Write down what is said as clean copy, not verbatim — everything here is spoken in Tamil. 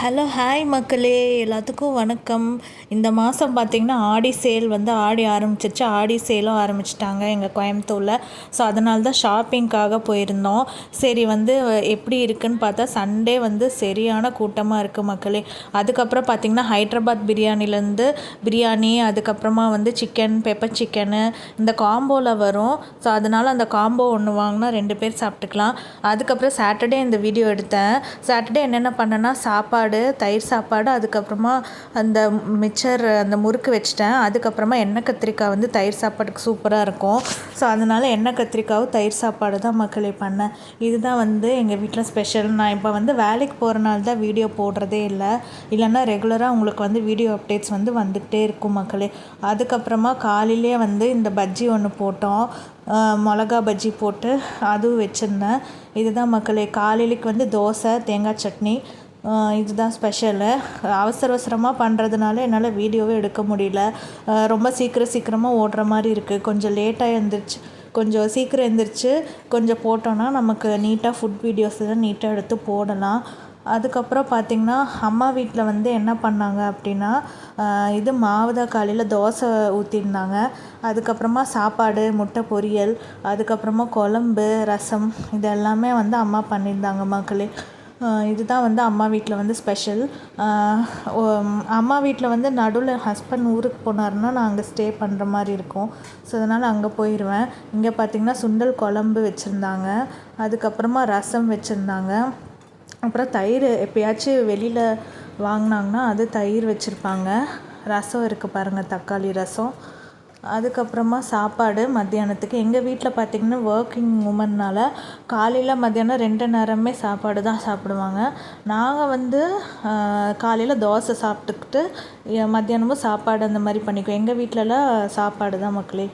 ஹலோ ஹாய் மக்களே, எல்லாத்துக்கும் வணக்கம். இந்த மாதம் பார்த்திங்கன்னா ஆடி சேல் வந்து ஆடி ஆரம்பிச்சிருச்சு. ஆடி சேலும் ஆரம்பிச்சிட்டாங்க எங்கள் கோயம்புத்தூரில். ஸோ அதனால தான் ஷாப்பிங்க்காக போயிருந்தோம். சரி வந்து எப்படி இருக்குன்னு பார்த்தா சண்டே வந்து சரியான கூட்டமாக இருக்குது மக்களே. அதுக்கப்புறம் பார்த்திங்கன்னா ஹைட்ராபாத் பிரியாணி, அதுக்கப்புறமா வந்து சிக்கன், பெப்பர் சிக்கனு இந்த காம்போவில் வரும். ஸோ அதனால் அந்த காம்போ ஒன்று வாங்கினா 2 பேர் சாப்பிட்டுக்கலாம். அதுக்கப்புறம் சாட்டர்டே இந்த வீடியோ எடுத்தேன். சாட்டர்டே என்னென்ன பண்ணேன்னா தயிர் சாப்பாடு, அதுக்கப்புறமா அந்த மிச்சர் அந்த முறுக்கு வச்சிட்டேன். அதுக்கப்புறமா எண்ணெய் கத்திரிக்காய் வந்து தயிர் சாப்பாட்டுக்கு சூப்பராக இருக்கும். ஸோ அதனால் எண்ணெய் கத்திரிக்காவும் தயிர் சாப்பாடு தான் மக்களே பண்ணேன். இதுதான் வந்து எங்கள் வீட்டில் ஸ்பெஷல். நான் இப்போ வந்து வேலைக்கு போகிறனால தான் வீடியோ போடுறதே இல்லைன்னா ரெகுலராக உங்களுக்கு வந்து வீடியோ அப்டேட்ஸ் வந்து வந்துகிட்டே இருக்கும் மக்களே. அதுக்கப்புறமா காலையிலே வந்து இந்த பஜ்ஜி ஒன்று போட்டோம், மிளகா பஜ்ஜி போட்டு அதுவும் வச்சுருந்தேன். இதுதான் மக்களே காலையிலைக்கு வந்து தோசை, தேங்காய் சட்னி. இதுதான் ஸ்பெஷலு. அவசரமாக பண்ணுறதுனால என்னால் வீடியோவே எடுக்க முடியல. ரொம்ப சீக்கிரமாக ஓடுற மாதிரி இருக்குது. கொஞ்சம் லேட்டாக எழுந்திரிச்சு கொஞ்சம் சீக்கிரம் எழுந்திரிச்சு கொஞ்சம் போட்டோன்னா நமக்கு நீட்டாக ஃபுட் வீடியோஸ் எல்லாம் நீட்டாக எடுத்து போடலாம். அதுக்கப்புறம் பார்த்திங்கன்னா அம்மா வீட்டில் வந்து என்ன பண்ணாங்க அப்படின்னா, இது மாவுதான் காலையில் தோசை ஊற்றிருந்தாங்க. அதுக்கப்புறமா சாப்பாடு, முட்டை பொரியல், அதுக்கப்புறமா குழம்பு, ரசம், இது எல்லாமே வந்து அம்மா பண்ணியிருந்தாங்க மக்களே. இதுதான் வந்து அம்மா வீட்டில் வந்து ஸ்பெஷல். அம்மா வீட்டில் வந்து நடுவில் ஹஸ்பண்ட் ஊருக்கு போனாருன்னா நான் அங்கே ஸ்டே பண்ணுற மாதிரி இருக்கும். ஸோ அதனால் அங்கே போயிடுவேன். இங்கே பார்த்திங்கன்னா சுண்டல் குழம்பு வச்சுருந்தாங்க, அதுக்கப்புறமா ரசம் வச்சுருந்தாங்க, அப்புறம் தயிர் எப்போயாச்சும் வெளியில் வாங்கினாங்கன்னா அது தயிர் வச்சுருப்பாங்க. ரசம் இருக்குது பாருங்கள், தக்காளி ரசம். அதுக்கப்புறமா சாப்பாடு மத்தியானத்துக்கு எங்கள் வீட்டில் பார்த்திங்கன்னா ஒர்க்கிங் உமன்னால் காலையில் மத்தியானம் 2 நேரமே சாப்பாடு தான் சாப்பிடுவாங்க. நாங்கள் வந்து காலையில் தோசை சாப்பிட்டுக்கிட்டு மத்தியானமும் சாப்பாடு அந்த மாதிரி பண்ணிக்குவோம். எங்கள் வீட்டிலலாம் சாப்பாடு தான் மக்களே.